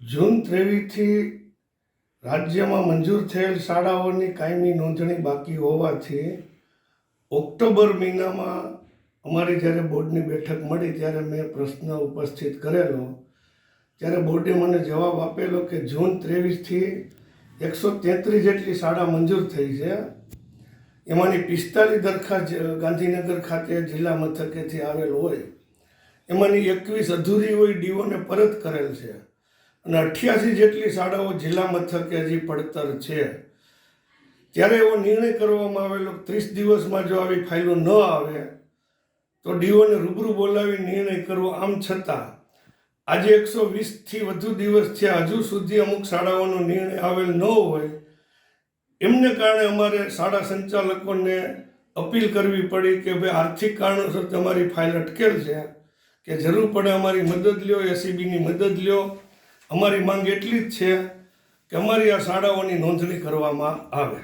જૂન 23થી રાજ્યમાં મંજૂર થયેલ શાળાઓની કાયમી નોંધણી બાકી હોવાથી ઓક્ટોબર મહિનામાં અમારી જ્યારે બોર્ડની બેઠક મળી ત્યારે મેં પ્રશ્ન ઉપસ્થિત કરેલો. ત્યારે બોર્ડે મને જવાબ આપેલો કે જૂન 23થી 133 જેટલી શાળા મંજૂર થઈ છે. એમાંની 45 દરખાસ્ત ગાંધીનગર ખાતે જિલ્લા મથકેથી આવેલ હોય, એમાંની 21 અધૂરી હોય ડીઓને પરત કરેલ છે અને 88 જેટલી શાળાઓ જિલ્લા મથકે હજી પડતર છે. ત્યારે એવો નિર્ણય કરવામાં આવેલો 30 દિવસમાં જો આવી ફાઇલો ન આવે તો ડીઓને રૂબરૂ બોલાવી નિર્ણય કરવો. આમ છતાં આજે 120થી વધુ દિવસ થયા, હજુ સુધી અમુક શાળાઓનો નિર્ણય આવેલ ન હોય. એમને કારણે અમારે શાળા સંચાલકોને અપીલ કરવી પડી કે ભાઈ આર્થિક કારણોસર તમારી ફાઇલ અટકેલ છે, કે જરૂર પડે અમારી મદદ લ્યો, એસીબીની મદદ લ્યો. અમારી માંગ એટલી જ છે કે અમારી આ શાળાઓની નોંધણી કરવામાં આવે.